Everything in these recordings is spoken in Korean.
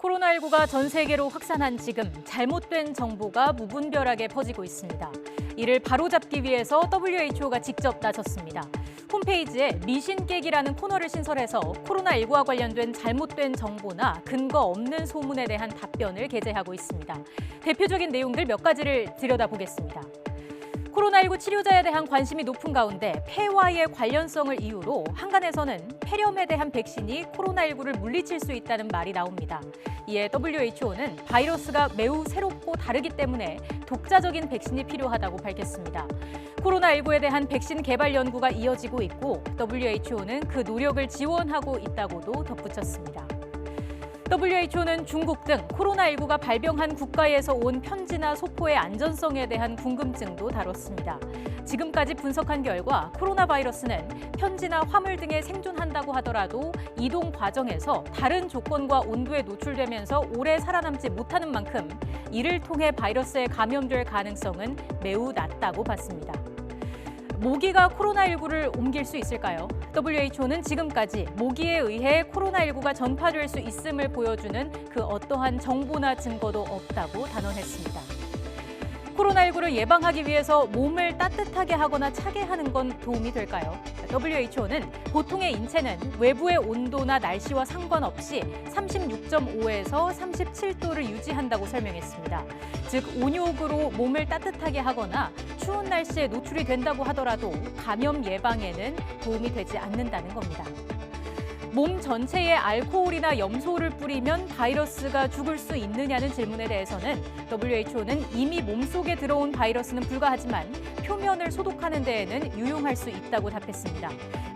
코로나19가 전 세계로 확산한 지금 잘못된 정보가 무분별하게 퍼지고 있습니다. 이를 바로잡기 위해서 WHO가 직접 나섰습니다. 홈페이지에 미신 깨기라는 코너를 신설해서 코로나19와 관련된 잘못된 정보나 근거 없는 소문에 대한 답변을 게재하고 있습니다. 대표적인 내용들 몇 가지를 들여다보겠습니다. 코로나19 치료자에 대한 관심이 높은 가운데 폐와의 관련성을 이유로 한간에서는 폐렴에 대한 백신이 코로나19를 물리칠 수 있다는 말이 나옵니다. 이에 WHO는 바이러스가 매우 새롭고 다르기 때문에 독자적인 백신이 필요하다고 밝혔습니다. 코로나19에 대한 백신 개발 연구가 이어지고 있고 WHO는 그 노력을 지원하고 있다고도 덧붙였습니다. WHO는 중국 등 코로나19가 발병한 국가에서 온 편지나 소포의 안전성에 대한 궁금증도 다뤘습니다. 지금까지 분석한 결과 코로나 바이러스는 편지나 화물 등에 생존한다고 하더라도 이동 과정에서 다른 조건과 온도에 노출되면서 오래 살아남지 못하는 만큼 이를 통해 바이러스에 감염될 가능성은 매우 낮다고 봤습니다. 모기가 코로나19를 옮길 수 있을까요? WHO는 지금까지 모기에 의해 코로나19가 전파될 수 있음을 보여주는 그 어떠한 정보나 증거도 없다고 단언했습니다. 코로나19를 예방하기 위해서 몸을 따뜻하게 하거나 차게 하는 건 도움이 될까요? WHO는 보통의 인체는 외부의 온도나 날씨와 상관없이 36.5에서 37도를 유지한다고 설명했습니다. 즉, 온욕으로 몸을 따뜻하게 하거나 추운 날씨에 노출이 된다고 하더라도 감염 예방에는 도움이 되지 않는다는 겁니다. 몸 전체에 알코올이나 염소를 뿌리면 바이러스가 죽을 수 있느냐는 질문에 대해서는 WHO는 이미 몸속에 들어온 바이러스는 불가하지만 표면을 소독하는 데에는 유용할 수 있다고 답했습니다.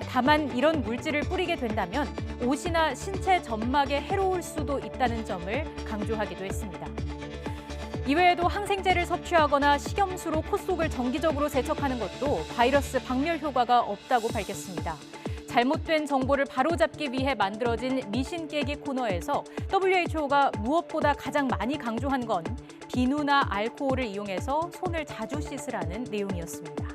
다만 이런 물질을 뿌리게 된다면 옷이나 신체 점막에 해로울 수도 있다는 점을 강조하기도 했습니다. 이외에도 항생제를 섭취하거나 식염수로 코 속을 정기적으로 세척하는 것도 바이러스 박멸 효과가 없다고 밝혔습니다. 잘못된 정보를 바로잡기 위해 만들어진 미신 깨기 코너에서 WHO가 무엇보다 가장 많이 강조한 건 비누나 알코올을 이용해서 손을 자주 씻으라는 내용이었습니다.